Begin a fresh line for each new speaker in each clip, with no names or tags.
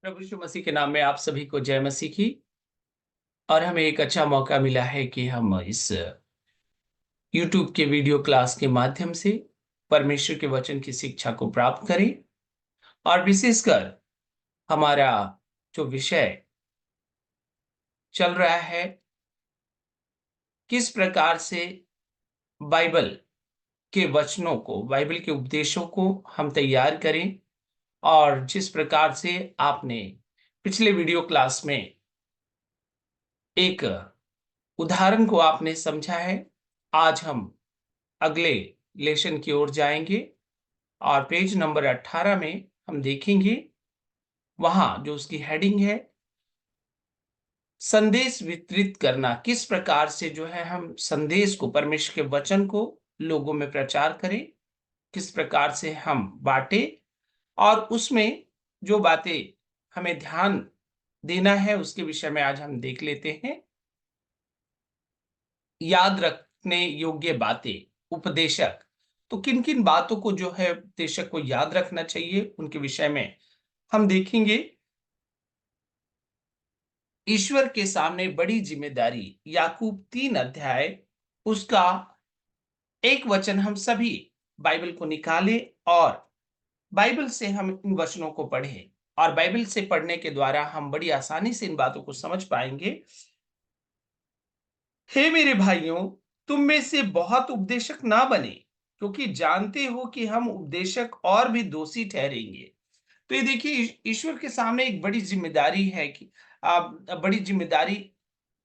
प्रभु यीशु मसीह के नाम में आप सभी को जय मसीह की। और हमें एक अच्छा मौका मिला है कि हम इस YouTube के वीडियो क्लास के माध्यम से परमेश्वर के वचन की शिक्षा को प्राप्त करें। और विशेषकर हमारा जो विषय चल रहा है, किस प्रकार से बाइबल के वचनों को, बाइबल के उपदेशों को हम तैयार करें। और जिस प्रकार से आपने पिछले वीडियो क्लास में एक उदाहरण को आपने समझा है, आज हम अगले लेसन की ओर जाएंगे और पेज नंबर 18 में हम देखेंगे, वहां जो उसकी हेडिंग है, संदेश वितरित करना। किस प्रकार से जो है हम संदेश को, परमेश्वर के वचन को लोगों में प्रचार करें, किस प्रकार से हम बांटे। और उसमें जो बातें हमें ध्यान देना है उसके विषय में आज हम देख लेते हैं। याद रखने योग्य बातें, उपदेशक। तो किन किन बातों को जो है उपदेशक को याद रखना चाहिए, उनके विषय में हम देखेंगे। ईश्वर के सामने बड़ी जिम्मेदारी, याकूब 3 अध्याय, उसका एक वचन हम सभी बाइबल को निकालें और बाइबल से हम इन वचनों को पढ़ें। और बाइबल से पढ़ने के द्वारा हम बड़ी आसानी से इन बातों को समझ पाएंगे। हे मेरे भाइयों, तुम में से बहुत उपदेशक ना बने, क्योंकि जानते हो कि हम उपदेशक और भी दोषी ठहरेंगे। तो ये देखिए, ईश्वर के सामने एक बड़ी जिम्मेदारी है कि बड़ी जिम्मेदारी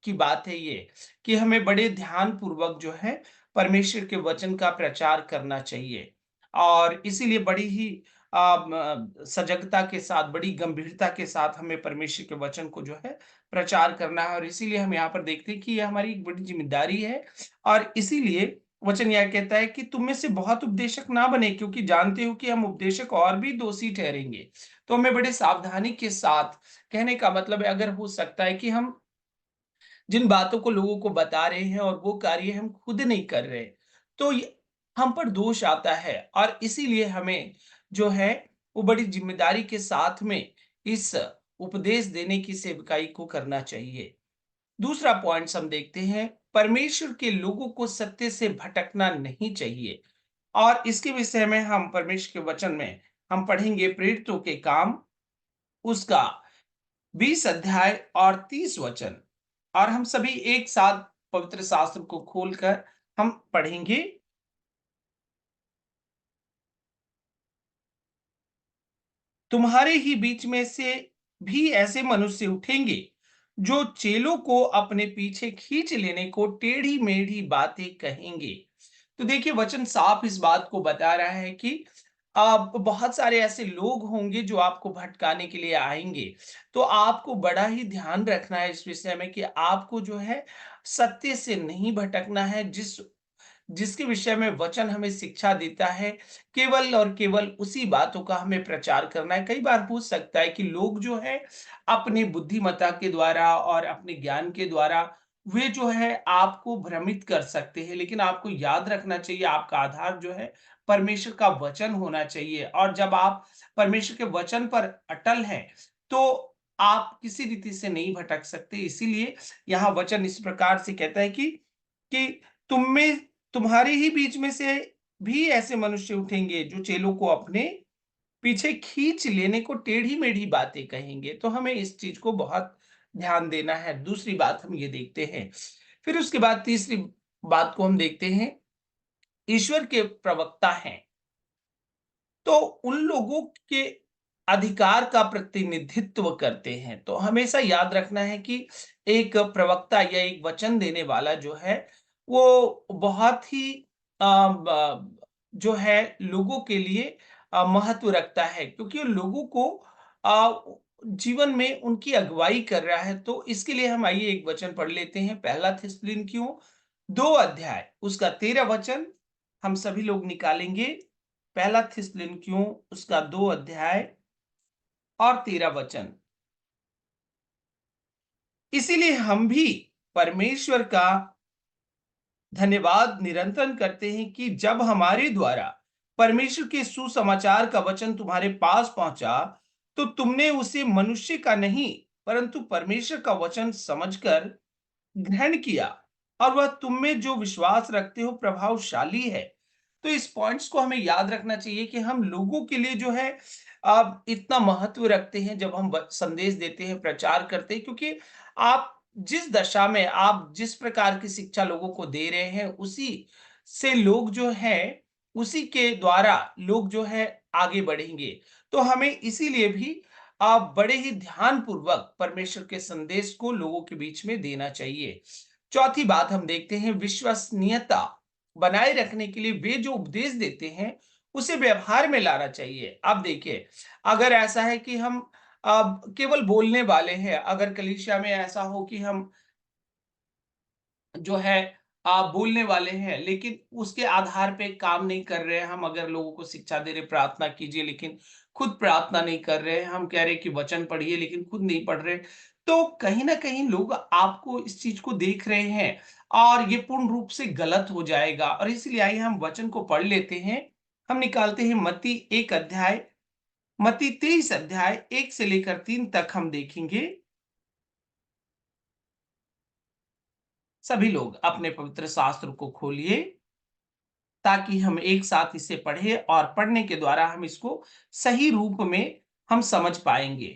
की बात है ये, कि हमें बड़े ध्यान पूर्वक जो है परमेश्वर के वचन का प्रचार करना चाहिए। और इसीलिए बड़ी ही सजगता के साथ, बड़ी गंभीरता के साथ हमें परमेश्वर के वचन को जो है प्रचार करना है। और इसीलिए हम यहाँ पर देखते हैं कि ये हमारी एक बड़ी जिम्मेदारी है। और इसीलिए वचन यह कहता है कि तुम में से बहुत उपदेशक ना बने, क्योंकि जानते हो कि हम उपदेशक और भी दोषी ठहरेंगे। तो हमें बड़े सावधानी के साथ, कहने का मतलब है, अगर हो सकता है कि हम जिन बातों को लोगों को बता रहे हैं और वो कार्य हम खुद नहीं कर रहे, तो हम पर दोष आता है। और इसीलिए हमें जो है वो बड़ी जिम्मेदारी के साथ में इस उपदेश देने की सेवकाई को करना चाहिए। दूसरा पॉइंट हम देखते हैं, परमेश्वर के लोगों को सत्य से भटकना नहीं चाहिए। और इसके विषय में हम परमेश्वर के वचन में हम पढ़ेंगे प्रेरितों के काम, उसका 20 अध्याय और 30 वचन। और हम सभी एक साथ पवित्र शास्त्र को खोलकर हम पढ़ेंगे। तुम्हारे ही बीच में से भी ऐसे मनुष्य उठेंगे, जो चेलों को अपने पीछे खींच लेने को टेढ़ी मेढ़ी बातें कहेंगे। तो देखिए, वचन साफ इस बात को बता रहा है कि अब बहुत सारे ऐसे लोग होंगे जो आपको भटकाने के लिए आएंगे। तो आपको बड़ा ही ध्यान रखना है इस विषय में कि आपको जो है सत्य से नहीं भटकना है। जिसके विषय में वचन हमें शिक्षा देता है, केवल और केवल उसी बातों का हमें प्रचार करना है। कई बार हो सकता है कि लोग जो है अपनी बुद्धिमत्ता के द्वारा और अपने ज्ञान के द्वारा वे जो है आपको भ्रमित कर सकते हैं, लेकिन आपको याद रखना चाहिए, आपका आधार जो है परमेश्वर का वचन होना चाहिए। और जब आप परमेश्वर के वचन पर अटल हैं, तो आप किसी रीति से नहीं भटक सकते। इसीलिए यहाँ वचन इस प्रकार से कहता है कि तुम में, तुम्हारे ही बीच में से भी ऐसे मनुष्य उठेंगे, जो चेलों को अपने पीछे खींच लेने को टेढ़ी मेढ़ी बातें कहेंगे। तो हमें इस चीज को बहुत ध्यान देना है। दूसरी बात हम ये देखते हैं, फिर उसके बाद तीसरी बात को हम देखते हैं, ईश्वर के प्रवक्ता हैं, तो उन लोगों के अधिकार का प्रतिनिधित्व करते हैं। तो हमेशा याद रखना है कि एक प्रवक्ता या एक वचन देने वाला जो है, वो बहुत ही जो है लोगों के लिए महत्व रखता है, क्योंकि वो लोगों को जीवन में उनकी अगुवाई कर रहा है। तो इसके लिए हम आइए एक वचन पढ़ लेते हैं, पहला थिस्सलुनीकियों 2 अध्याय, उसका 13 वचन हम सभी लोग निकालेंगे। पहला थिस्सलुनीकियों उसका 2 अध्याय और 13 वचन। इसीलिए हम भी परमेश्वर का धन्यवाद निरंतर करते हैं कि जब हमारे द्वारा परमेश्वर के सुसमाचार का वचन तुम्हारे पास पहुंचा, तो तुमने उसे मनुष्य का नहीं, परंतु परमेश्वर का वचन समझकर ग्रहण किया, और वह तुम में जो विश्वास रखते हो प्रभावशाली है। तो इस पॉइंट्स को हमें याद रखना चाहिए कि हम लोगों के लिए जो है इतना महत्व रखते हैं जब हम संदेश देते हैं, प्रचार करते हैं, क्योंकि आप जिस दशा में, आप जिस प्रकार की शिक्षा लोगों को दे रहे हैं, उसी से लोग जो है, उसी के द्वारा लोग जो है आगे बढ़ेंगे। तो हमें इसीलिए भी आप बड़े ही ध्यानपूर्वक परमेश्वर के संदेश को लोगों के बीच में देना चाहिए। चौथी बात हम देखते हैं, विश्वसनीयता बनाए रखने के लिए वे जो उपदेश देते हैं, उसे व्यवहार में लाना चाहिए। अब देखिए, अगर ऐसा है कि हम केवल बोलने वाले हैं, अगर कलीसिया में ऐसा हो कि हम जो है बोलने वाले हैं, लेकिन उसके आधार पे काम नहीं कर रहे हैं, हम अगर लोगों को शिक्षा दे रहे प्रार्थना कीजिए, लेकिन खुद प्रार्थना नहीं कर रहे हैं, हम कह रहे हैं कि वचन पढ़िए, लेकिन खुद नहीं पढ़ रहे, तो कहीं ना कहीं लोग आपको इस चीज को देख रहे हैं, और ये पूर्ण रूप से गलत हो जाएगा। और इसलिए आइए हम वचन को पढ़ लेते हैं। हम निकालते हैं मत्ती 23 अध्याय 1 से लेकर 3 तक हम देखेंगे। सभी लोग अपने पवित्र शास्त्र को खोलिए, ताकि हम एक साथ इसे पढ़ें, और पढ़ने के द्वारा हम इसको सही रूप में हम समझ पाएंगे।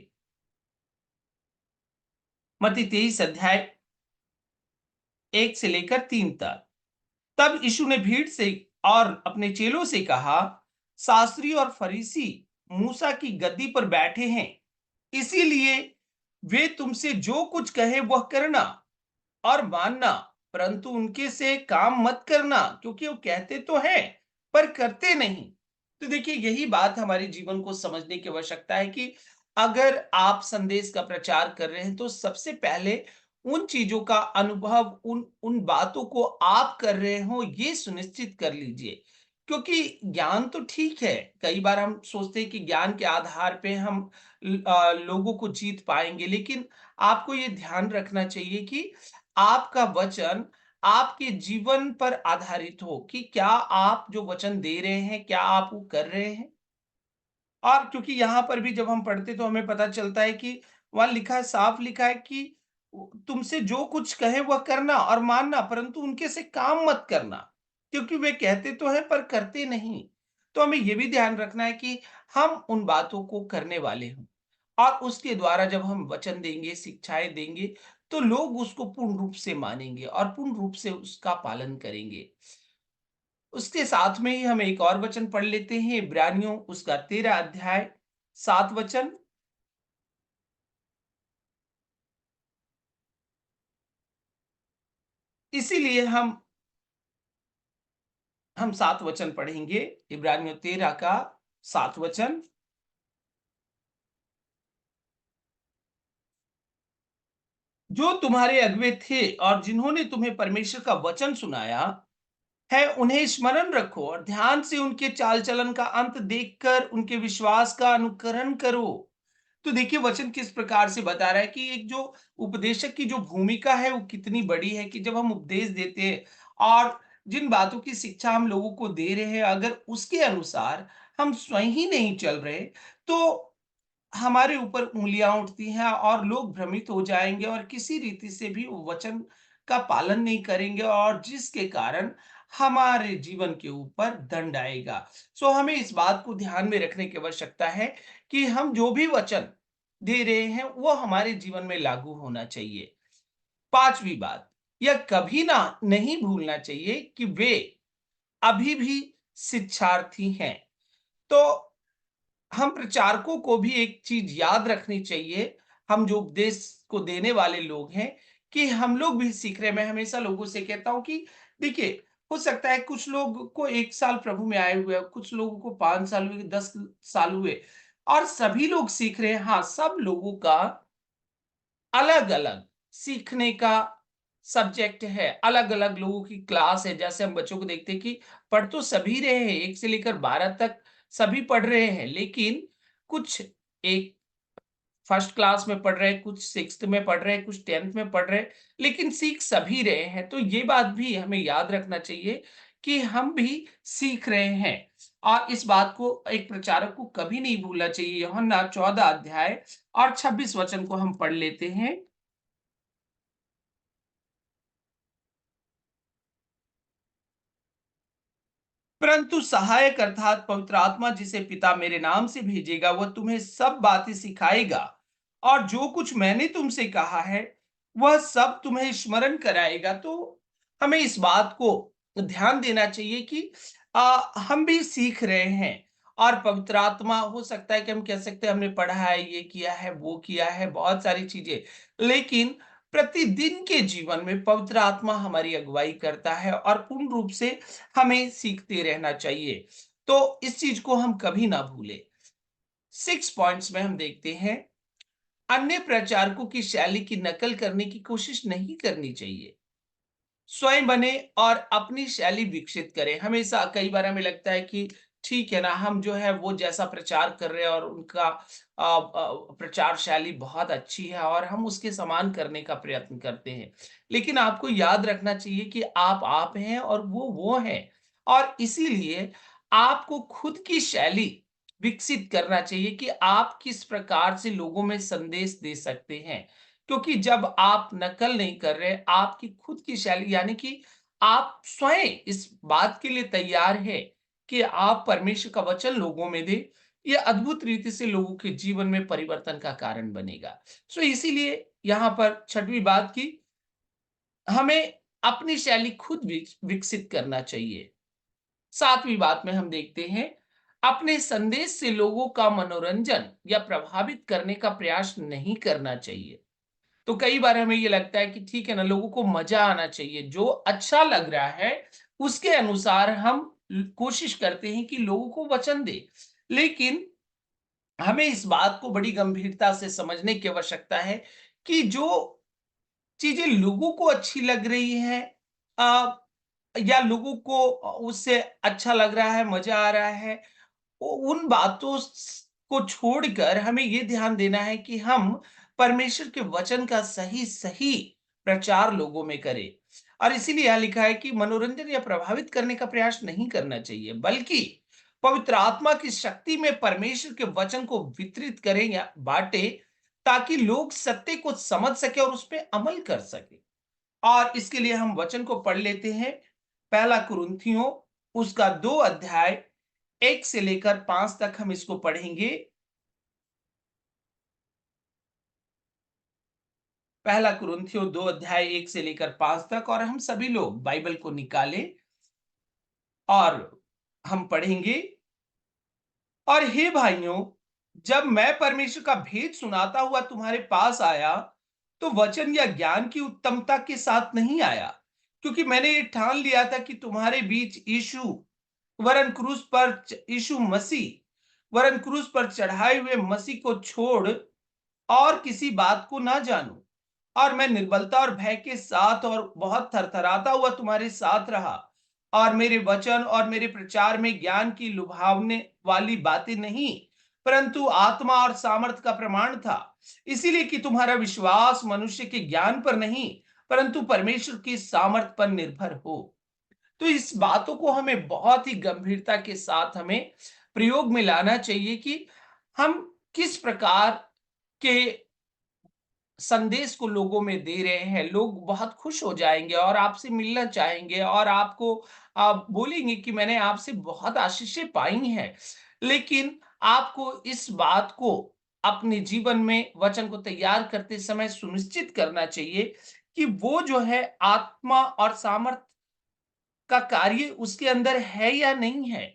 मत्ती 23 अध्याय 1 से लेकर 3 तक। तब यीशु ने भीड़ से और अपने चेलों से कहा, शास्त्री और फरीसी मूसा की गद्दी पर बैठे हैं, इसीलिए वे तुमसे जो कुछ कहे वह करना और मानना, परंतु उनके से काम मत करना, क्योंकि वो कहते तो हैं पर करते नहीं। तो देखिए, यही बात हमारे जीवन को समझने की आवश्यकता है कि अगर आप संदेश का प्रचार कर रहे हैं, तो सबसे पहले उन चीजों का अनुभव, उन उन बातों को आप कर रहे हो, ये सुनिश्चित कर लीजिए। क्योंकि ज्ञान तो ठीक है, कई बार हम सोचते हैं कि ज्ञान के आधार पे हम लोगों को जीत पाएंगे, लेकिन आपको ये ध्यान रखना चाहिए कि आपका वचन आपके जीवन पर आधारित हो, कि क्या आप जो वचन दे रहे हैं, क्या आप वो कर रहे हैं। और क्योंकि यहाँ पर भी जब हम पढ़ते तो हमें पता चलता है कि वहाँ लिखा है, साफ लिखा है कि तुमसे जो कुछ कहे वह करना और मानना, परंतु उनके से काम मत करना, क्योंकि वे कहते तो हैं पर करते नहीं। तो हमें ये भी ध्यान रखना है कि हम उन बातों को करने वाले हों, और उसके द्वारा जब हम वचन देंगे, शिक्षाएं देंगे, तो लोग उसको पूर्ण रूप से मानेंगे और पूर्ण रूप से उसका पालन करेंगे। उसके साथ में ही हम एक और वचन पढ़ लेते हैं, इब्रानियों उसका 13 अध्याय 7 वचन। इसीलिए हम 7 वचन पढ़ेंगे। इब्रानियों 13 का 7 वचन। जो तुम्हारे अगुवे थे और जिन्होंने तुम्हें परमेश्वर का वचन सुनाया है, उन्हें स्मरण रखो और ध्यान से उनके चाल चलन का अंत देखकर उनके विश्वास का अनुकरण करो। तो देखिए, वचन किस प्रकार से बता रहा है कि एक जो उपदेशक की जो भूमिका है वो कितनी बड़ी है, कि जब हम उपदेश देते हैं और जिन बातों की शिक्षा हम लोगों को दे रहे हैं, अगर उसके अनुसार हम स्वयं ही नहीं चल रहे, तो हमारे ऊपर उँगलियाँ उठती हैं और लोग भ्रमित हो जाएँगे और किसी रीति से भी वो वचन का पालन नहीं करेंगे, और जिसके कारण हमारे जीवन के ऊपर दंड आएगा। सो हमें इस बात को ध्यान में रखने की आवश्यकता है कि हम जो भी वचन दे रहे हैं, वो हमारे जीवन में लागू होना चाहिए। 5वीं बात, यह कभी ना नहीं भूलना चाहिए कि वे अभी भी शिक्षार्थी हैं। तो हम प्रचारकों को भी एक चीज याद रखनी चाहिए, हम जो उपदेश को देने वाले लोग हैं, कि हम लोग भी सीख रहे हैं। मैं हमेशा लोगों से कहता हूं कि देखिए, हो सकता है कुछ लोग को 1 साल प्रभु में आए हुए हैं, कुछ लोगों को 5 साल हुए, 10 साल हुए, और सभी लोग सीख रहे हैं। हाँ, सब लोगों का अलग अलग सीखने का सब्जेक्ट है, अलग अलग लोगों की क्लास है। जैसे हम बच्चों को देखते हैं कि पढ़ तो सभी रहे हैं, 1 से लेकर 12 तक सभी पढ़ रहे हैं, लेकिन कुछ एक फर्स्ट क्लास में पढ़ रहे हैं, कुछ सिक्स्थ में पढ़ रहे हैं, कुछ 10th में पढ़ रहे हैं, लेकिन सीख सभी रहे हैं। तो ये बात भी हमें याद रखना चाहिए कि हम भी सीख रहे हैं। और इस बात को एक प्रचारक को कभी नहीं भूलना चाहिए। यूहन्ना 14 अध्याय और 26 वचन को हम पढ़ लेते हैं। परंतु सहायक अर्थात पवित्र आत्मा जिसे पिता मेरे नाम से भेजेगा, वह तुम्हें सब बातें सिखाएगा और जो कुछ मैंने तुमसे कहा है वह सब तुम्हें स्मरण कराएगा। तो हमें इस बात को ध्यान देना चाहिए कि हम भी सीख रहे हैं। और पवित्र आत्मा, हो सकता है कि हम कह सकते हैं हमने पढ़ा है, ये किया है, वो किया है, बहुत सारी चीजें, लेकिन प्रतिदिन के जीवन में पवित्र आत्मा हमारी अगुवाई करता है और पूर्ण रूप से हमें सीखते रहना चाहिए। तो इस चीज को हम कभी ना भूलें। 6 पॉइंट्स में हम देखते हैं, अन्य प्रचारकों की शैली की नकल करने की कोशिश नहीं करनी चाहिए। स्वयं बने और अपनी शैली विकसित करें। हमेशा कई बार हमें लगता है कि ठीक है ना, हम जो है वो जैसा प्रचार कर रहे हैं और उनका प्रचार शैली बहुत अच्छी है और हम उसके समान करने का प्रयत्न करते हैं। लेकिन आपको याद रखना चाहिए कि आप हैं और वो हैं। और इसीलिए आपको खुद की शैली विकसित करना चाहिए कि आप किस प्रकार से लोगों में संदेश दे सकते हैं। क्योंकि जब आप नकल नहीं कर रहे, आपकी खुद की शैली, यानी कि आप स्वयं इस बात के लिए तैयार है कि आप परमेश्वर का वचन लोगों में दें, ये अद्भुत रीति से लोगों के जीवन में परिवर्तन का कारण बनेगा। सो इसीलिए यहाँ पर छठवीं बात की, हमें अपनी शैली खुद विकसित करना चाहिए। सातवीं बात में हम देखते हैं, अपने संदेश से लोगों का मनोरंजन या प्रभावित करने का प्रयास नहीं करना चाहिए। तो कई बार हमें ये लगता है कि ठीक है ना, लोगों को मजा आना चाहिए, जो अच्छा लग रहा है उसके अनुसार हम कोशिश करते हैं कि लोगों को वचन दे। लेकिन हमें इस बात को बड़ी गंभीरता से समझने की आवश्यकता है कि जो चीजें लोगों को अच्छी लग रही हैं, आ, या लोगों को उससे अच्छा लग रहा है, मजा आ रहा है, उन बातों को छोड़कर हमें ये ध्यान देना है कि हम परमेश्वर के वचन का सही सही प्रचार लोगों में करें। और इसीलिए यह लिखा है कि मनोरंजन या प्रभावित करने का प्रयास नहीं करना चाहिए, बल्कि पवित्र आत्मा की शक्ति में परमेश्वर के वचन को वितरित करें या बांटे, ताकि लोग सत्य को समझ सके और उस पर अमल कर सके। और इसके लिए हम वचन को पढ़ लेते हैं। पहला कुरिन्थियों उसका 2 अध्याय 1 से लेकर 5 तक हम इसको पढ़ेंगे। पहला कुरिन्थियों 2 अध्याय 1 से लेकर 5 तक, और हम सभी लोग बाइबल को निकालें और हम पढ़ेंगे। और हे भाइयों, जब मैं परमेश्वर का भेद सुनाता हुआ तुम्हारे पास आया, तो वचन या ज्ञान की उत्तमता के साथ नहीं आया, क्योंकि मैंने ये ठान लिया था कि तुम्हारे बीच यीशु मसीह वरन क्रूस पर चढ़ाए हुए मसीह को छोड़ और किसी बात को ना जानूं। और मैं निर्बलता और भय के साथ और बहुत थरथराता हुआ तुम्हारे साथ रहा। और मेरे वचन और मेरे प्रचार में ज्ञान की लुभावने वाली बातें नहीं, परंतु आत्मा और सामर्थ का प्रमाण था, इसीलिए कि तुम्हारा विश्वास मनुष्य के ज्ञान पर नहीं, परंतु परमेश्वर की सामर्थ पर निर्भर हो। तो इस बातों को हमें बहुत ही गंभीरता के साथ हमें प्रयोग में लाना चाहिए कि हम किस प्रकार के संदेश को लोगों में दे रहे हैं। लोग बहुत खुश हो जाएंगे और आपसे मिलना चाहेंगे और आपको आप बोलेंगे कि मैंने आपसे बहुत आशीषें पाई हैं। लेकिन आपको इस बात को अपने जीवन में वचन को तैयार करते समय सुनिश्चित करना चाहिए कि वो जो है आत्मा और सामर्थ का कार्य उसके अंदर है या नहीं है।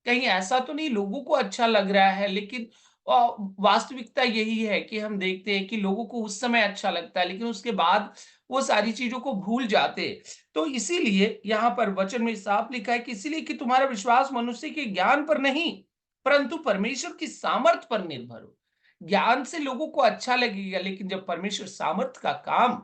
कहीं ऐसा तो नहीं लोगों को अच्छा लग रहा है, लेकिन वास्तविकता यही है कि हम देखते हैं कि लोगों को उस समय अच्छा लगता है, लेकिन उसके बाद वो सारी चीज़ों को भूल जाते हैं। तो इसीलिए यहाँ पर वचन में साफ लिखा है कि इसीलिए कि तुम्हारा विश्वास मनुष्य के ज्ञान पर नहीं, परंतु परमेश्वर की सामर्थ पर निर्भर हो। ज्ञान से लोगों को अच्छा लगेगा, लेकिन जब परमेश्वर सामर्थ का काम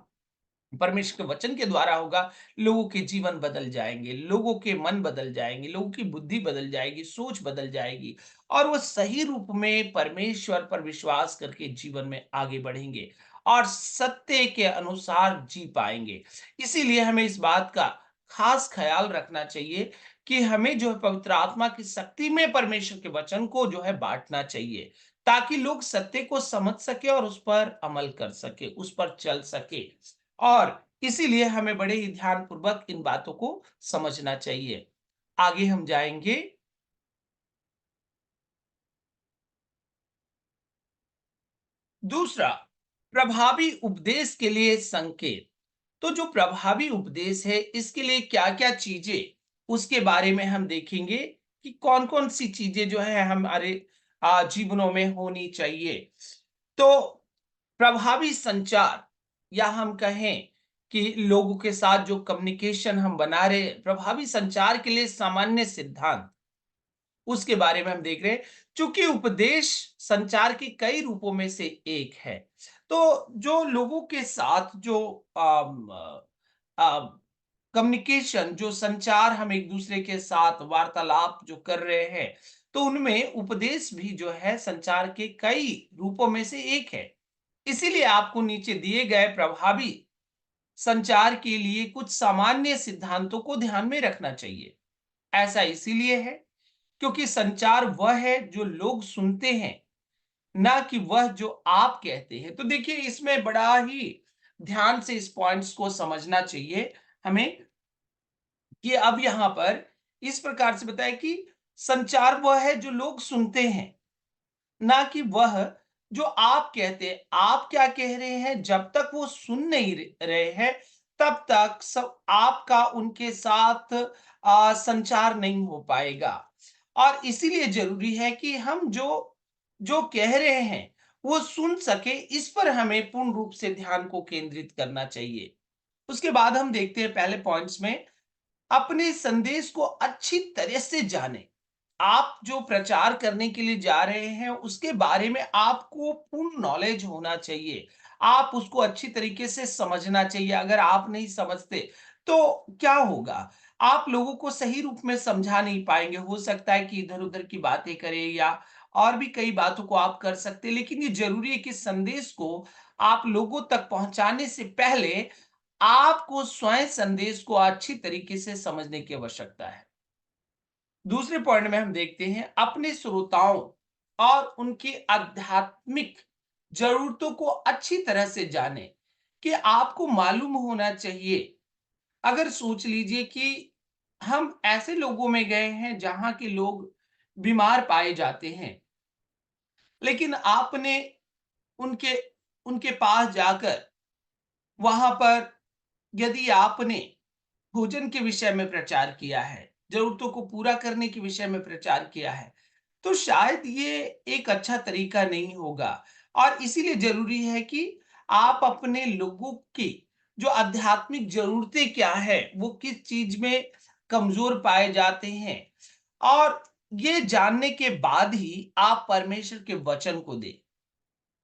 परमेश्वर के वचन के द्वारा होगा, लोगों के जीवन बदल जाएंगे, लोगों के मन बदल जाएंगे, लोगों की बुद्धि बदल जाएगी, सोच बदल जाएगी, और वो सही रूप में परमेश्वर पर विश्वास करके जीवन में आगे बढ़ेंगे और सत्य के अनुसार जी पाएंगे। इसीलिए हमें इस बात का खास ख्याल रखना चाहिए कि हमें जो है पवित्र आत्मा की शक्ति में परमेश्वर के वचन को जो है बाँटना चाहिए, ताकि लोग सत्य को समझ सके और उस पर अमल कर सके, उस पर चल सके। और इसीलिए हमें बड़े ही ध्यानपूर्वक इन बातों को समझना चाहिए। आगे हम जाएँगे। दूसरा, प्रभावी उपदेश के लिए संकेत। तो जो प्रभावी उपदेश है, इसके लिए क्या-क्या चीज़ें, उसके बारे में हम देखेंगे कि कौन-कौन सी चीज़ें जो है हमारे जीवनों में होनी चाहिए। तो प्रभावी संचार, या हम कहें कि लोगों के साथ जो कम्युनिकेशन हम बना रहे हैं, प्रभावी संचार के लिए सामान्य सिद्धांत, उसके बारे में हम देख रहे हैं। चूंकि उपदेश संचार के कई रूपों में से एक है, तो जो लोगों के साथ जो कम्युनिकेशन, जो संचार हम एक दूसरे के साथ वार्तालाप जो कर रहे हैं, तो उनमें उपदेश भी जो है संचार के कई रूपों में से एक है। इसीलिए आपको नीचे दिए गए प्रभावी संचार के लिए कुछ सामान्य सिद्धांतों को ध्यान में रखना चाहिए। ऐसा इसीलिए है क्योंकि संचार वह है जो लोग सुनते हैं, ना कि वह जो आप कहते हैं। तो देखिए, इसमें बड़ा ही ध्यान से इस पॉइंट्स को समझना चाहिए हमें, कि अब यहाँ पर इस प्रकार से बताया कि संचार वह है जो लोग सुनते हैं, ना कि वह जो आप कहते हैं। आप क्या कह रहे हैं, जब तक वो सुन नहीं रहे हैं, तब तक सब आपका उनके साथ संचार नहीं हो पाएगा। और इसीलिए जरूरी है कि हम जो जो कह रहे हैं वो सुन सके, इस पर हमें पूर्ण रूप से ध्यान को केंद्रित करना चाहिए। उसके बाद हम देखते हैं पहले पॉइंट्स में, अपने संदेश को अच्छी तरह से जाने। आप जो प्रचार करने के लिए जा रहे हैं, उसके बारे में आपको पूर्ण नॉलेज होना चाहिए। आप उसको अच्छी तरीके से समझना चाहिए। अगर आप नहीं समझते, तो क्या होगा? आप लोगों को सही रूप में समझा नहीं पाएँगे। हो सकता है कि इधर-उधर की बातें करें, या और भी कई बातों को आप कर सकते हैं, लेकिन ये ज़रूरी है कि संदेश को आप लोगों तक पहुँचाने से पहले आपको स्वयं संदेश को अच्छी तरीके से समझने की आवश्यकता है। दूसरे पॉइंट में हम देखते हैं, अपने श्रोताओं और उनकी आध्यात्मिक जरूरतों को अच्छी तरह से जानें। कि आपको मालूम होना चाहिए, अगर सोच लीजिए कि हम ऐसे लोगों में गए हैं जहां के लोग बीमार पाए जाते हैं, लेकिन आपने उनके उनके पास जाकर, वहां पर यदि आपने भोजन के विषय में प्रचार किया है, ज़रूरतों को पूरा करने के विषय में प्रचार किया है, तो शायद ये एक अच्छा तरीका नहीं होगा। और इसीलिए ज़रूरी है कि आप अपने लोगों की जो आध्यात्मिक ज़रूरतें क्या हैं, वो किस चीज़ में कमज़ोर पाए जाते हैं, और ये जानने के बाद ही आप परमेश्वर के वचन को दें।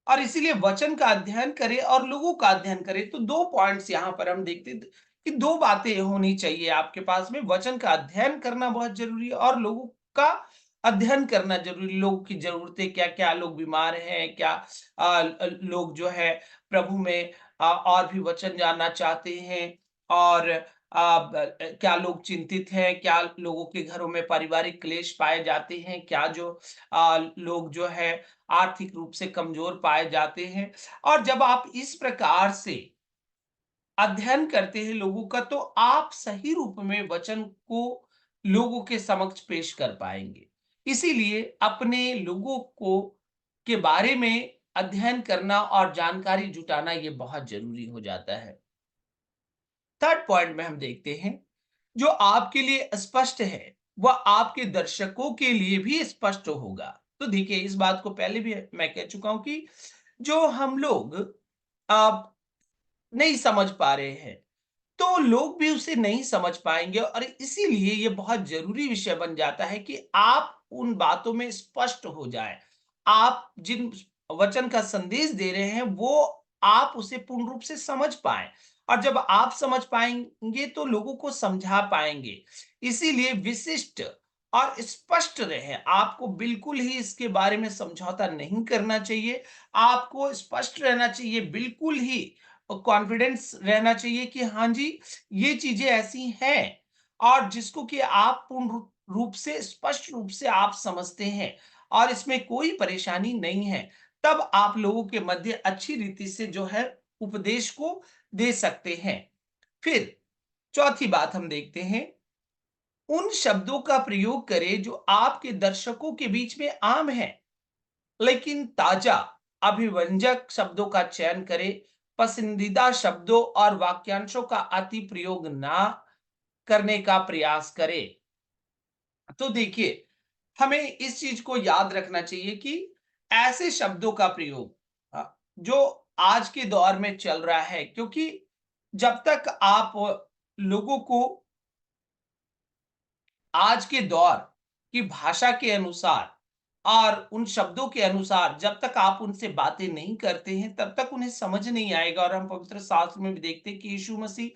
और इसीलिए वचन का अध्ययन करें और लोगों का अध्ययन करें। तो 2 पॉइंट्स यहाँ पर हम देखते हैं कि 2 बातें होनी चाहिए आपके पास में, वचन का अध्ययन करना बहुत ज़रूरी है और लोगों का अध्ययन करना ज़रूरी। लोगों की ज़रूरतें क्या-क्या, लोग बीमार हैं, क्या लोग जो है प्रभु में और भी वचन जानना चाहते हैं, और क्या लोग चिंतित हैं, क्या लोगों के घरों में पारिवारिक क्लेश पाए जाते हैं, क्या जो लोग जो है आर्थिक रूप से कमजोर पाए जाते हैं। और जब आप इस प्रकार से अध्ययन करते हैं लोगों का, तो आप सही रूप में वचन को लोगों के समक्ष पेश कर पाएंगे। इसीलिए अपने लोगों को के बारे में अध्ययन करना और जानकारी जुटाना ये बहुत जरूरी हो जाता है। थर्ड पॉइंट में हम देखते हैं, जो आपके लिए स्पष्ट है, वह आपके दर्शकों के लिए भी स्पष्ट होगा। तो देखिए, इस बात को पहले भी मैं कह चुका हूं कि जो हम लोग आ, नहीं समझ पा रहे हैं, तो लोग भी उसे नहीं समझ पाएंगे। और इसीलिए ये बहुत जरूरी विषय बन जाता है कि आप उन बातों में स्पष्ट हो जाएं। आप जिन वचन का संदेश दे रहे हैं, वो आप उसे पूर्ण रूप से समझ पाएं। और जब आप समझ पाएंगे, तो लोगों को समझा पाएंगे। इसीलिए विशिष्ट और स्पष्ट रहे। आपको बिल्कुल ही इसके बारे में समझौता नहीं करना चाहिए। आपको स्पष्ट रहना चाहिए, बिल्कुल ही कॉन्फिडेंस रहना चाहिए कि हाँ जी, ये चीजें ऐसी हैं। और जिसको कि आप पूर्ण रूप से स्पष्ट रूप से आप समझते हैं और इसमें कोई परेशानी नहीं है, तब आप लोगों के मध्य अच्छी रीति से जो है उपदेश को दे सकते हैं। फिर चौथी बात हम देखते हैं, उन शब्दों का प्रयोग करें जो आपके दर्शकों के बीच में आम है, लेकिन ताजा अभिव्यंजक शब्दों का चयन करें। पसंदीदा शब्दों और वाक्यांशों का अति प्रयोग ना करने का प्रयास करें। तो देखिए, हमें इस चीज को याद रखना चाहिए कि ऐसे शब्दों का प्रयोग जो आज के दौर में चल रहा है, क्योंकि जब तक आप लोगों को आज के दौर की भाषा के अनुसार और उन शब्दों के अनुसार जब तक आप उनसे बातें नहीं करते हैं, तब तक उन्हें समझ नहीं आएगा। और हम पवित्र शास्त्र में भी देखते हैं कि यीशु मसीह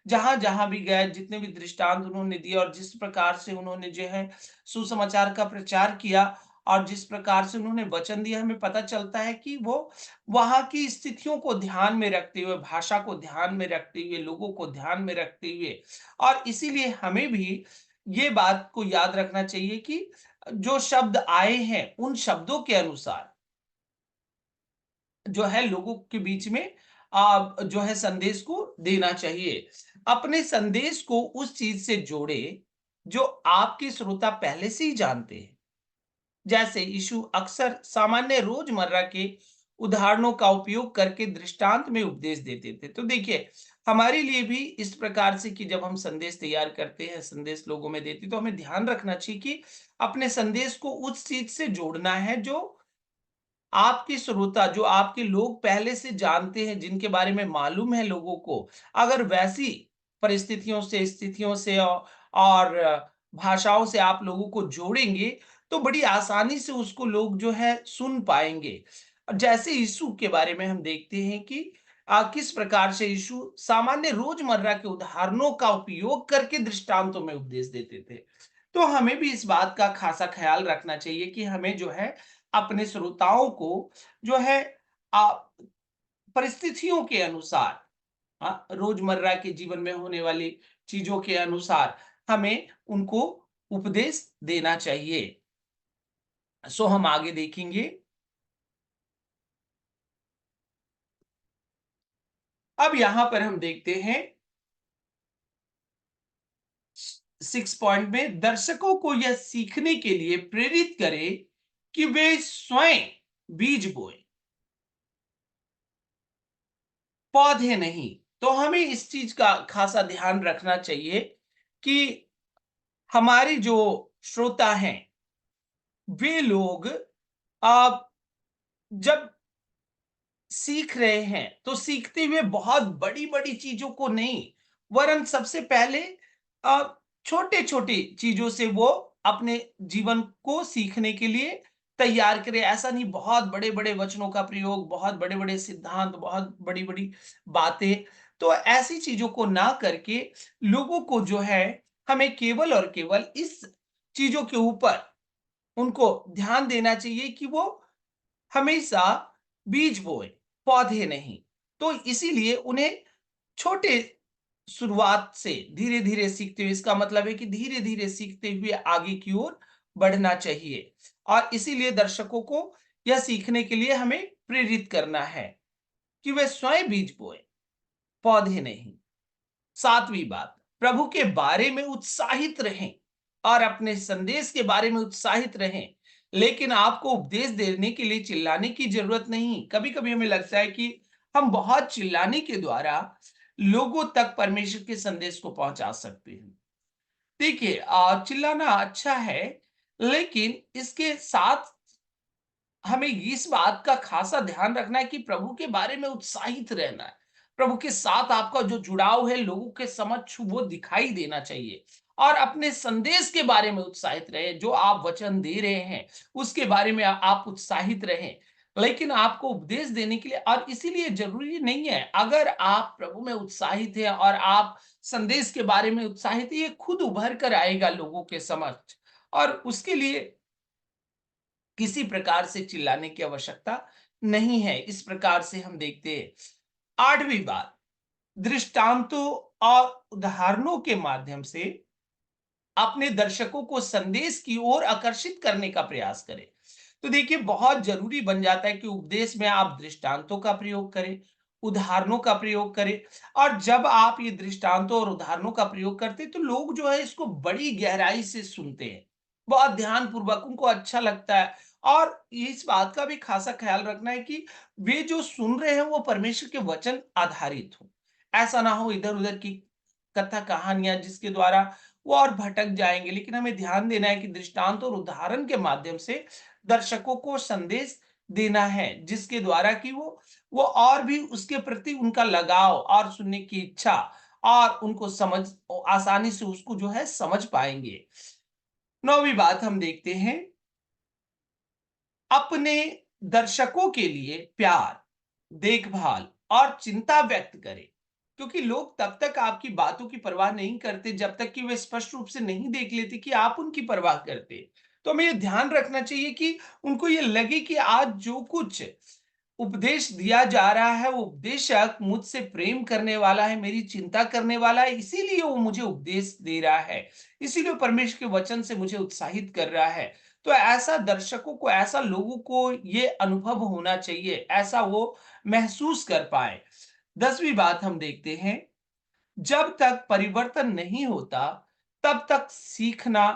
जहां-जहां भी गए, जितने भी दृष्टांत उन्होंने दिए और जिस प्रकार से उन्होंने जो है सुसमाचार का प्रचार किया और जिस प्रकार से उन्होंने वचन दिया, हमें पता चलता है कि वो वहां की स्थितियों को ध्यान में रखते हुए, भाषा को ध्यान में रखते हुए, लोगों को ध्यान में रखते हुए, और इसीलिए हमें भी ये बात को याद रखना चाहिए कि जो शब्द आए हैं, उन शब्दों के अनुसार जो है लोगों के बीच में जो है संदेश को देना चाहिए। अपने संदेश को उस चीज से जोड़े जो आपके श्रोता पहले से ही जानते हैं। जैसे यीशु अक्सर सामान्य रोजमर्रा के उदाहरणों का उपयोग करके दृष्टांत में उपदेश देते थे। तो देखिए, हमारे लिए भी इस प्रकार से कि जब हम संदेश तैयार करते हैं, संदेश लोगों में देते हैं, तो हमें ध्यान रखना चाहिए कि अपने संदेश को उस चीज से जोड़ना है जो आपके श्रोता, जो आपके लोग पहले से जानते हैं, जिनके बारे में मालूम है लोगों को। अगर वैसी परिस्थितियों से, स्थितियों से और भाषाओं से आप लोगों को जोड़ेंगे, तो बड़ी आसानी से उसको लोग जो है सुन पाएँगे। जैसे यीशु के बारे में हम देखते हैं कि किस प्रकार से यीशु सामान्य रोज़मर्रा के उदाहरणों का उपयोग करके दृष्टांतों में उपदेश देते थे। तो हमें भी इस बात का खासा ख़्याल रखना चाहिए कि हमें जो है अपने श्रोताओं को जो है अ, परिस्थितियों के अनुसार, रोजमर्रा के जीवन में होने वाली चीजों के अनुसार हमें उनको उपदेश देना चाहिए। सो हम आगे देखेंगे। अब यहां पर हम देखते हैं 6 पॉइंट में, दर्शकों को यह सीखने के लिए प्रेरित करें कि वे स्वयं बीज बोए, पौधे नहीं। तो हमें इस चीज का खासा ध्यान रखना चाहिए कि हमारे जो श्रोता हैं, वे लोग जब सीख रहे हैं, तो सीखते हुए बहुत बड़ी-बड़ी चीज़ों को नहीं, वरन सबसे पहले छोटे-छोटे चीज़ों से वो अपने जीवन को सीखने के लिए तैयार करें। ऐसा नहीं बहुत बड़े-बड़े वचनों का प्रयोग, बहुत बड़े-बड़े सिद्धांत, बहुत बड़ी-बड़ी बातें, तो ऐसी चीज़ों को ना करके लोगों को जो है, हमें केवल और केवल इस चीज़ों के ऊपर उनको ध्यान देना चाहिए कि वो हमेशा बीज बोए, पौधे नहीं। तो इसीलिए उन्हें छोटे शुरुआत से धीरे-धीरे सीखते हुए, इसका मतलब है कि धीरे-धीरे सीखते हुए आगे की ओर बढ़ना चाहिए। और इसीलिए दर्शकों को यह सीखने के लिए हमें प्रेरित करना है कि वे स्वयं बीज बोए, पौधे नहीं। सातवीं बात, प्रभु के बारे में उत्साहित रहें और अपने संदेश के बारे में उत्साहित रहें, लेकिन आपको उपदेश देने के लिए चिल्लाने की जरूरत नहीं। कभी कभी हमें लगता है कि हम बहुत चिल्लाने के द्वारा लोगों तक परमेश्वर के संदेश को पहुंचा सकते हैं। देखिए, चिल्लाना अच्छा है, लेकिन इसके साथ हमें इस बात का खासा ध्यान रखना है कि प्रभु के बारे में उत्साहित रहना है। प्रभु के साथ आपका जो जुड़ाव है लोगों के समक्ष वो दिखाई देना चाहिए, और अपने संदेश के बारे में उत्साहित रहे, जो आप वचन दे रहे हैं उसके बारे में आप उत्साहित रहें। लेकिन आपको उपदेश देने के लिए, और इसीलिए जरूरी नहीं है, अगर आप प्रभु में उत्साहित हैं और आप संदेश के बारे में उत्साहित हैं, ये खुद उभर कर आएगा लोगों के समक्ष, और उसके लिए किसी प्रकार से चिल्लाने की आवश्यकता नहीं है। इस प्रकार से हम देखते हैं। आठवीं बात, दृष्टांतों और उदाहरणों के माध्यम से अपने दर्शकों को संदेश की ओर आकर्षित करने का प्रयास करें। तो देखिए बहुत जरूरी बन जाता है कि उपदेश में आप दृष्टांतों का प्रयोग करें, उदाहरणों का प्रयोग करें। और जब आप ये दृष्टांतों और उदाहरणों का प्रयोग करते हैं तो लोग जो है इसको बड़ी गहराई से सुनते हैं, बहुत ध्यान पूर्वक, उनको अच्छा लगता है। और इस बात का भी खासा ख्याल रखना है कि वे जो सुन रहे हैं वो परमेश्वर के वचन आधारित हो। ऐसा ना हो इधर उधर की कथा कहानियां जिसके द्वारा वो और भटक जाएंगे। लेकिन हमें ध्यान देना है कि दृष्टांत और उदाहरण के माध्यम से दर्शकों को संदेश देना है, जिसके द्वारा कि वो और भी उसके प्रति उनका लगाव और सुनने की इच्छा और उनको समझ आसानी से उसको जो है समझ पाएंगे। नौवीं बात हम देखते हैं, अपने दर्शकों के लिए प्यार, देखभाल और चिंता व्यक्त करें। क्योंकि लोग तब तक आपकी बातों की परवाह नहीं करते जब तक कि वे स्पष्ट रूप से नहीं देख लेते कि आप उनकी परवाह करते। तो हमें ये ध्यान रखना चाहिए कि उनको ये लगे कि आज जो कुछ उपदेश दिया जा रहा है वो उपदेशक मुझसे प्रेम करने वाला है, मेरी चिंता करने वाला है, इसीलिए वो मुझे उपदेश दे रहा है, इसीलिए वो परमेश्वर के वचन से मुझे उत्साहित कर रहा है। तो ऐसा दर्शकों को, ऐसा लोगों को ये अनुभव होना चाहिए, ऐसा वो महसूस कर पाए। 10वीं बात हम देखते हैं, जब तक परिवर्तन नहीं होता तब तक सीखना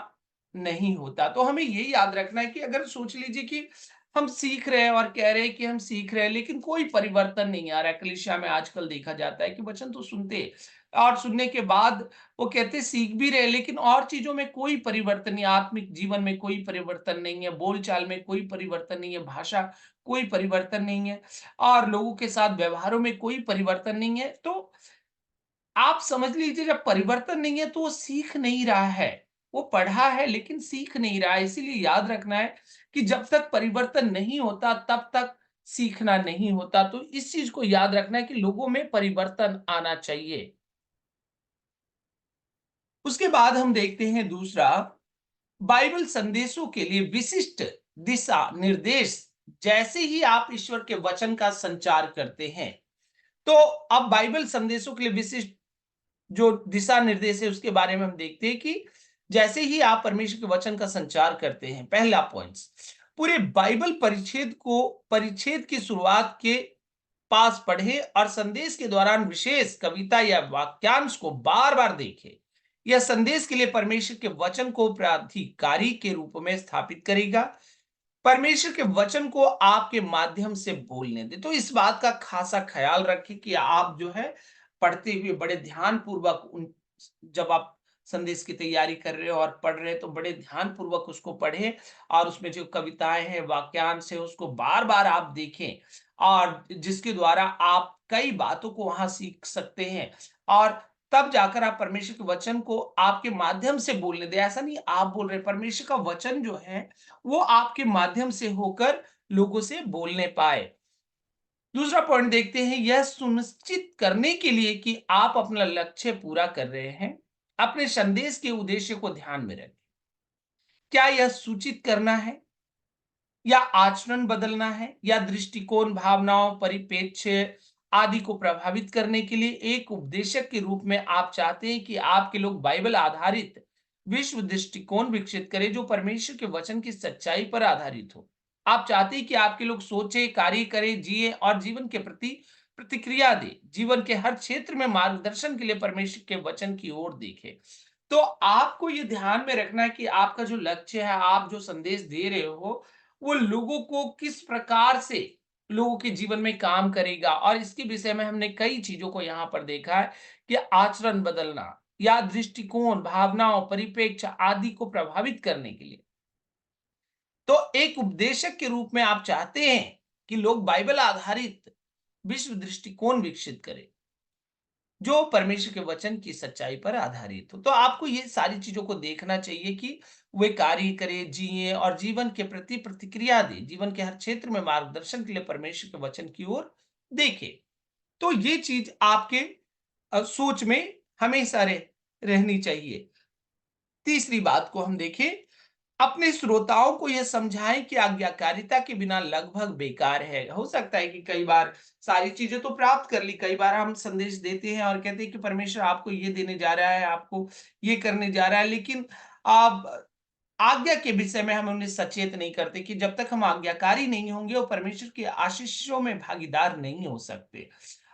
नहीं होता। तो हमें ये याद रखना है कि अगर सोच लीजिए कि हम सीख रहे हैं और कह रहे हैं कि हम सीख रहे हैं लेकिन कोई परिवर्तन नहीं आ रहा है। कलीसिया में आजकल देखा जाता है कि वचन तो सुनते हैं और सुनने के बाद वो कहते हैं सीख भी रहे, लेकिन और चीजों में कोई परिवर्तन नहीं, आत्मिक जीवन में कोई परिवर्तन नहीं है, बोलचाल में कोई परिवर्तन नहीं है, भाषा कोई परिवर्तन नहीं है और लोगों के साथ व्यवहारों में कोई परिवर्तन नहीं है। तो आप समझ लीजिए जब परिवर्तन नहीं है तो वो सीख नहीं रहा है। वो पढ़ा है लेकिन सीख नहीं रहा है। इसीलिए याद रखना है कि जब तक परिवर्तन नहीं होता तब तक सीखना नहीं होता। तो इस चीज को याद रखना है कि लोगों में परिवर्तन आना चाहिए। उसके बाद हम देखते हैं दूसरा, बाइबल संदेशों के लिए विशिष्ट दिशा निर्देश। जैसे ही आप ईश्वर के वचन का संचार करते हैं तो अब बाइबल संदेशों के लिए विशिष्ट जो दिशा निर्देश है उसके बारे में हम देखते हैं कि जैसे ही आप परमेश्वर के वचन का संचार करते हैं, पहला पॉइंट्स, पूरे बाइबल परिच्छेद की शुरुआत के पास पढ़े और संदेश के दौरान विशेष कविता या वाक्यांश को बार बार देखें। यह संदेश के लिए परमेश्वर के वचन को प्राधिकारी के रूप में स्थापित करेगा। परमेश्वर के वचन को आपके माध्यम से बोलने दें। तो इस बात का खासा ख्याल रखें कि आप जो है पढ़ते हुए बड़े ध्यान पूर्वक उन जब आप संदेश की तैयारी कर रहे हो और पढ़ रहे हो तो बड़े ध्यान पूर्वक उसको पढ़ें और उसमें जो कविताएं हैं, वाक्यांश है, उसको बार बार आप देखें और जिसके द्वारा आप कई बातों को वहां सीख सकते हैं। और तब जाकर आप परमेश्वर के वचन को आपके माध्यम से बोलने दें। ऐसा नहीं आप बोल रहे, परमेश्वर का वचन जो है वो आपके माध्यम से होकर लोगों से बोलने पाए। दूसरा पॉइंट देखते हैं, यह सुनिश्चित करने के लिए कि आप अपना लक्ष्य पूरा कर रहे हैं, अपने संदेश के उद्देश्य को ध्यान में रखें। क्या यह सूचित करना है या आचरण बदलना है या दृष्टिकोण, भावनाओं, परिप्रेक्ष्य आदि को प्रभावित करने के लिए एक उपदेशक के रूप में आप चाहते हैं कि आपके लोग बाइबल आधारित विश्व दृष्टिकोण विकसित करें जो परमेश्वर के वचन की सच्चाई पर आधारित हो। आप चाहते हैं कि आपके लोग सोचे, कार्य करें, जिए और जीवन के प्रति प्रतिक्रिया दे, जीवन के हर क्षेत्र में मार्गदर्शन के लिए परमेश्वर के वचन की ओर देखें। तो आपको ये ध्यान में रखना है कि आपका जो लक्ष्य है, आप जो संदेश दे रहे हो वो लोगों को किस प्रकार से लोगों के जीवन में काम करेगा। और इसके विषय में हमने कई चीजों को यहाँ पर देखा है कि आचरण बदलना या दृष्टिकोण, भावनाओं, परिप्रेक्ष्य आदि को प्रभावित करने के लिए। तो एक उपदेशक के रूप में आप चाहते हैं कि लोग बाइबल आधारित विश्व दृष्टिकोण विकसित करें जो परमेश्वर के वचन की सच्चाई पर आधारित हो। तो आपको ये सारी चीजों को देखना चाहिए कि वे कार्य करे, जिए और जीवन के प्रति प्रतिक्रिया दे, जीवन के हर क्षेत्र में मार्गदर्शन के लिए परमेश्वर के वचन की ओर देखे। तो ये चीज आपके सोच में हमेशा रहनी चाहिए। तीसरी बात को हम देखें, अपने श्रोताओं को यह समझाएं कि आज्ञाकारिता के बिना लगभग बेकार है। हो सकता है कि कई बार सारी चीजें तो प्राप्त कर ली, कई बार हम संदेश देते हैं और कहते हैं कि परमेश्वर आपको ये देने जा रहा है, आपको ये करने जा रहा है, लेकिन अब आज्ञा के विषय में हम उन्हें सचेत नहीं करते कि जब तक हम आज्ञाकारी नहीं होंगे वो परमेश्वर की आशीषों में भागीदार नहीं हो सकते,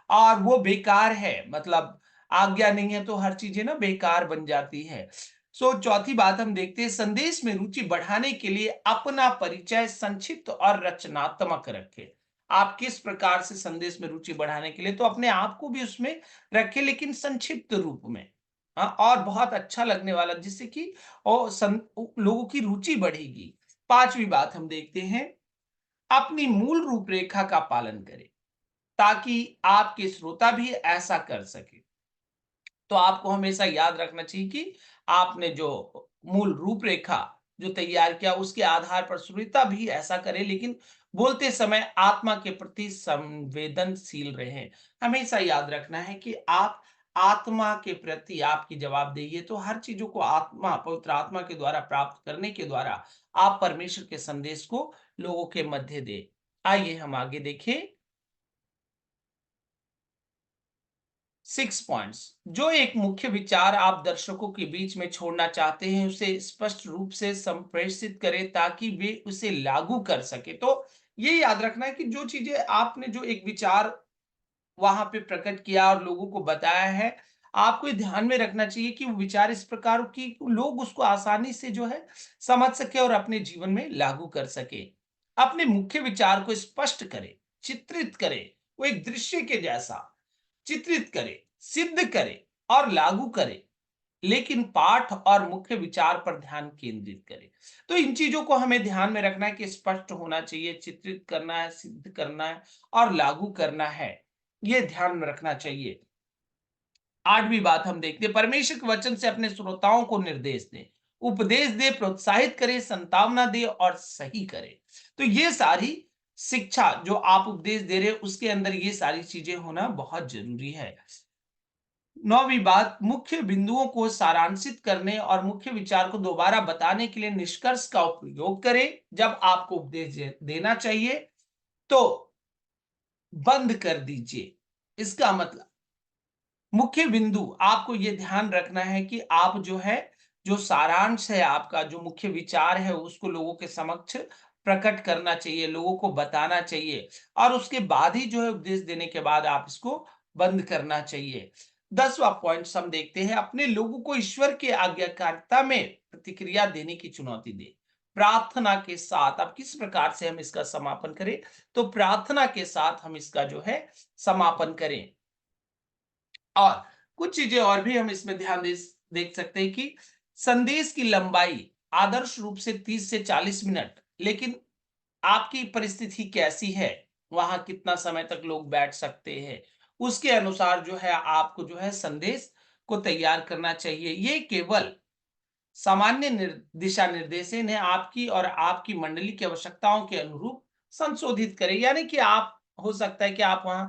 और वो बेकार है। मतलब आज्ञा नहीं है तो हर चीजें ना बेकार बन जाती है। चौथी बात हम देखते हैं, संदेश में रुचि बढ़ाने के लिए अपना परिचय संक्षिप्त और रचनात्मक रखें। आप किस प्रकार से संदेश में रुचि बढ़ाने के लिए, तो अपने आप को भी उसमें रखें, लेकिन संक्षिप्त रूप में। हाँ, और बहुत अच्छा लगने वाला, जिससे कि लोगों की रुचि बढ़ेगी। पांचवी बात हम देखते हैं, अपनी मूल रूपरेखा का पालन करें ताकि आपके श्रोता भी ऐसा कर सके। तो आपको हमेशा याद रखना चाहिए कि आपने जो मूल रूपरेखा जो तैयार किया उसके आधार पर श्रोता भी ऐसा करे, लेकिन बोलते समय आत्मा के प्रति संवेदनशील रहें। हमेशा याद रखना है कि आप आत्मा के प्रति आपकी जवाबदेही है, तो हर चीजों को आत्मा, पवित्र आत्मा के द्वारा प्राप्त करने के द्वारा आप परमेश्वर के संदेश को लोगों के मध्य दे। आइए हम आगे देखें। 6 पॉइंट्स। जो एक मुख्य विचार आप दर्शकों के बीच में छोड़ना चाहते हैं उसे स्पष्ट रूप से संप्रेषित करें ताकि वे उसे लागू कर सके। तो ये याद रखना है कि जो चीजें आपने, जो एक विचार वहां पे प्रकट किया और लोगों को बताया है, आपको ये ध्यान में रखना चाहिए कि वो विचार इस प्रकार हो कि लोग उसको आसानी से जो है समझ सके और अपने जीवन में लागू कर सके। अपने मुख्य विचार को स्पष्ट करें, चित्रित करें, वो एक दृश्य के जैसा चित्रित करे, सिद्ध करे और लागू करे, लेकिन पाठ और मुख्य विचार पर ध्यान केंद्रित करे। तो इन चीजों को हमें ध्यान में रखना है कि स्पष्ट होना चाहिए, चित्रित करना है, सिद्ध करना है और लागू करना है। ये ध्यान में रखना चाहिए। आठवीं बात हम देखते हैं, परमेश्वर के वचन से अपने श्रोताओं को निर्देश दें, उपदेश दे, प्रोत्साहित करे, संतावना दे और सही करे। तो ये सारी शिक्षा जो आप उपदेश दे रहे हैं उसके अंदर ये सारी चीजें होना बहुत जरूरी है। नौवीं बात, मुख्य बिंदुओं को सारांशित करने और मुख्य विचार को दोबारा बताने के लिए निष्कर्ष का उपयोग करें। जब आपको उपदेश देना चाहिए तो बंद कर दीजिए। इसका मतलब मुख्य बिंदु आपको ये ध्यान रखना है कि आप जो है, जो सारांश है आपका, जो मुख्य विचार है उसको लोगों के समक्ष प्रकट करना चाहिए, लोगों को बताना चाहिए, और उसके बाद ही जो है उपदेश देने के बाद आप इसको बंद करना चाहिए। 10वां पॉइंट हम देखते हैं, अपने लोगों को ईश्वर के आज्ञाकारिता में प्रतिक्रिया देने की चुनौती दे। प्रार्थना के साथ अब किस प्रकार से हम इसका समापन करें, तो प्रार्थना के साथ हम इसका जो है समापन करें। और कुछ चीजें और भी हम इसमें ध्यान देख सकते हैं कि संदेश की लंबाई आदर्श रूप से 30 से 40 मिनट, लेकिन आपकी परिस्थिति कैसी है, वहां कितना समय तक लोग बैठ सकते हैं, उसके अनुसार जो है आपको जो है संदेश को तैयार करना चाहिए। ये केवल सामान्य दिशा निर्देश इन्हें आपकी और आपकी मंडली की आवश्यकताओं के अनुरूप संशोधित करें। यानी कि आप, हो सकता है कि आप वहां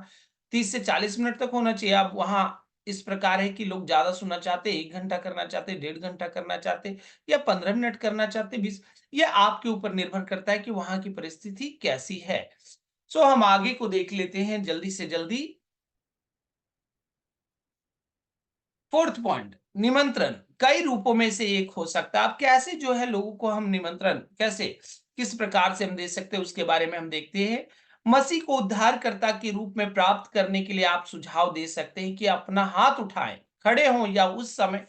30 से 40 मिनट तक होना चाहिए, आप वहां इस प्रकार है कि लोग ज्यादा सुनना चाहते, 1 घंटा करना चाहते, 1.5 घंटा करना चाहते, या 15 मिनट करना चाहते, 20, ये आपके ऊपर निर्भर करता है कि वहां की परिस्थिति कैसी है। हम आगे को देख लेते हैं जल्दी से जल्दी। फोर्थ पॉइंट, निमंत्रण कई रूपों में से एक हो सकता है। अब कैसे जो है लोगों को हम निमंत्रण कैसे, किस प्रकार से हम दे सकते हैं उसके बारे में हम देखते हैं। मसीह को उद्धारकर्ता के रूप में प्राप्त करने के लिए आप सुझाव दे सकते हैं कि अपना हाथ उठाएं, खड़े हों, या उस समय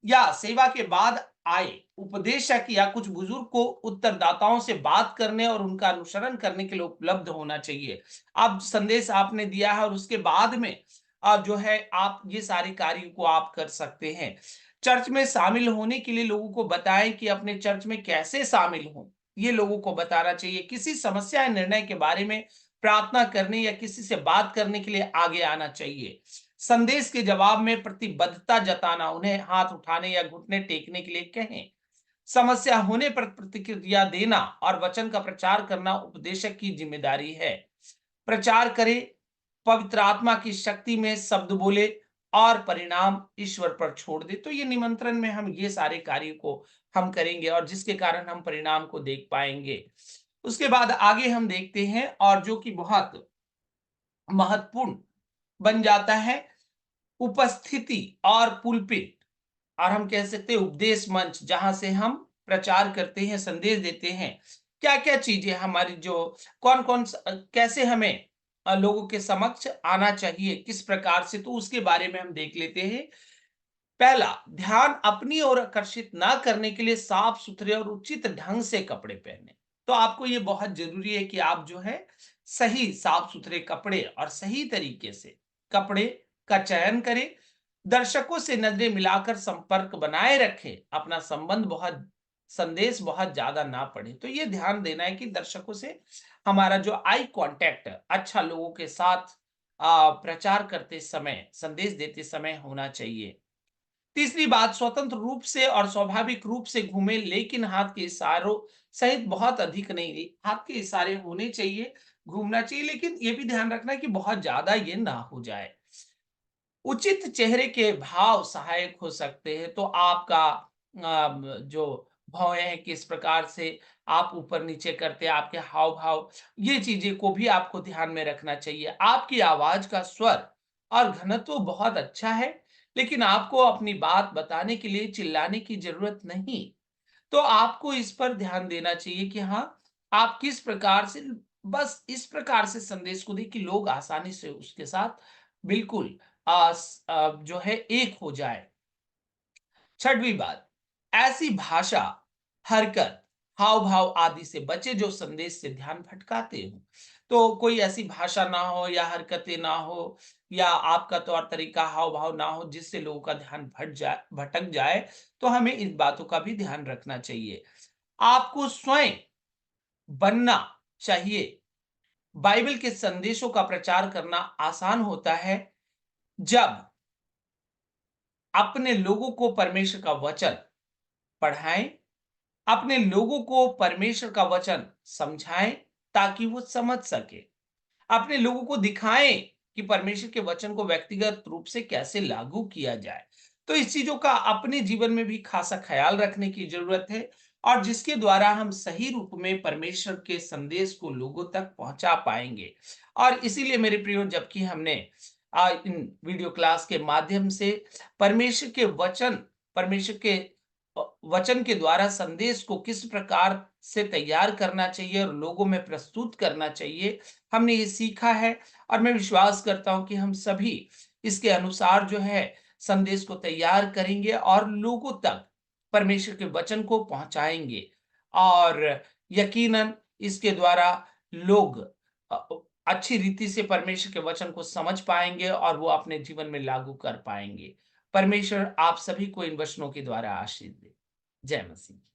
या सेवा के बाद आए उपदेशक या कुछ बुजुर्ग को उत्तरदाताओं से बात करने और उनका अनुसरण करने के लिए उपलब्ध होना चाहिए। अब संदेश आपने दिया है और उसके बाद में जो है आप ये सारे कार्य को आप कर सकते हैं। चर्च में शामिल होने के लिए लोगों को बताएं कि अपने चर्च में कैसे शामिल हों, ये लोगों को बताना चाहिए। किसी समस्या या निर्णय के बारे में प्रार्थना करने या किसी से बात करने के लिए आगे आना चाहिए। संदेश के जवाब में प्रतिबद्धता जताना, उन्हें हाथ उठाने या घुटने टेकने के लिए कहें। समस्या होने पर प्रतिक्रिया देना और वचन का प्रचार करना उपदेशक की जिम्मेदारी है। प्रचार करें, पवित्र आत्मा की शक्ति में शब्द बोले और परिणाम ईश्वर पर छोड़ दे। तो ये निमंत्रण में हम ये सारे कार्य को हम करेंगे और जिसके कारण हम परिणाम को देख पाएंगे। उसके बाद आगे हम देखते हैं, और जो कि बहुत महत्वपूर्ण बन जाता है, उपस्थिति और पुलपिट। और हम कह सकते हैं उपदेश मंच, जहां से हम प्रचार करते हैं, संदेश देते हैं। क्या क्या चीजें हमारी जो कौन कौन कैसे हमें लोगों के समक्ष आना चाहिए, किस प्रकार से, तो उसके बारे में हम देख लेते हैं। पहला, ध्यान अपनी ओर आकर्षित ना करने के लिए साफ सुथरे और उचित ढंग से कपड़े पहने। तो आपको ये बहुत जरूरी है कि आप जो है सही साफ सुथरे कपड़े और सही तरीके से कपड़े का चयन करें। दर्शकों से नजरें मिलाकर संपर्क बनाए रखें, अपना संदेश बहुत ज्यादा ना पड़े। तो ये ध्यान देना है कि दर्शकों से हमारा जो आई कांटेक्ट अच्छा लोगों के साथ प्रचार करते समय, संदेश देते समय होना चाहिए। तीसरी बात, स्वतंत्र रूप से और स्वाभाविक रूप से घूमे, लेकिन हाथ के इशारों सहित बहुत अधिक नहीं। हाथ के इशारे होने चाहिए, घूमना चाहिए, लेकिन ये भी ध्यान रखना है कि बहुत ज्यादा ये ना हो जाए। उचित चेहरे के भाव सहायक हो सकते हैं। तो आपका जो भौएं हैं, किस प्रकार से आप ऊपर नीचे करते हैं, आपके हाव भाव, ये चीजें को भी आपको ध्यान में रखना चाहिए। आपकी आवाज का स्वर और घनत्व बहुत अच्छा है, लेकिन आपको अपनी बात बताने के लिए चिल्लाने की जरूरत नहीं। तो आपको इस पर ध्यान देना चाहिए कि हाँ, आप किस प्रकार से, बस इस प्रकार से संदेश को दें कि लोग आसानी से उसके साथ बिल्कुल जो है एक हो जाए। छठवीं बात, ऐसी भाषा, हरकत, हाव भाव आदि से बचे जो संदेश से ध्यान भटकाते हो। तो कोई ऐसी भाषा ना हो या हरकतें ना हो या आपका तौर तरीका, हाव भाव ना हो जिससे लोगों का ध्यान भटक जाए। तो हमें इन बातों का भी ध्यान रखना चाहिए। आपको स्वयं बनना चाहिए। बाइबल के संदेशों का प्रचार करना आसान होता है जब अपने लोगों को परमेश्वर का वचन पढ़ाएं, अपने लोगों को परमेश्वर का वचन समझाएं ताकि वो समझ सके, अपने लोगों को दिखाएं कि परमेश्वर के वचन को व्यक्तिगत रूप से कैसे लागू किया जाए। तो इस चीजों का अपने जीवन में भी खासा ख्याल रखने की जरूरत है, और जिसके द्वारा हम सही रूप में परमेश्वर के संदेश को लोगों तक पहुंचा पाएंगे। और इसीलिए मेरे प्रियो, जबकि हमने इन वीडियो क्लास के माध्यम से परमेश्वर के वचन, परमेश्वर के वचन के द्वारा संदेश को किस प्रकार से तैयार करना चाहिए और लोगों में प्रस्तुत करना चाहिए, हमने ये सीखा है। और मैं विश्वास करता हूं कि हम सभी इसके अनुसार जो है संदेश को तैयार करेंगे और लोगों तक परमेश्वर के वचन को पहुंचाएंगे। और यकीनन इसके द्वारा लोग अ, अच्छी रीति से परमेश्वर के वचन को समझ पाएंगे और वो अपने जीवन में लागू कर पाएंगे। परमेश्वर आप सभी को इन वचनों के द्वारा आशीष दे। जय मसीह।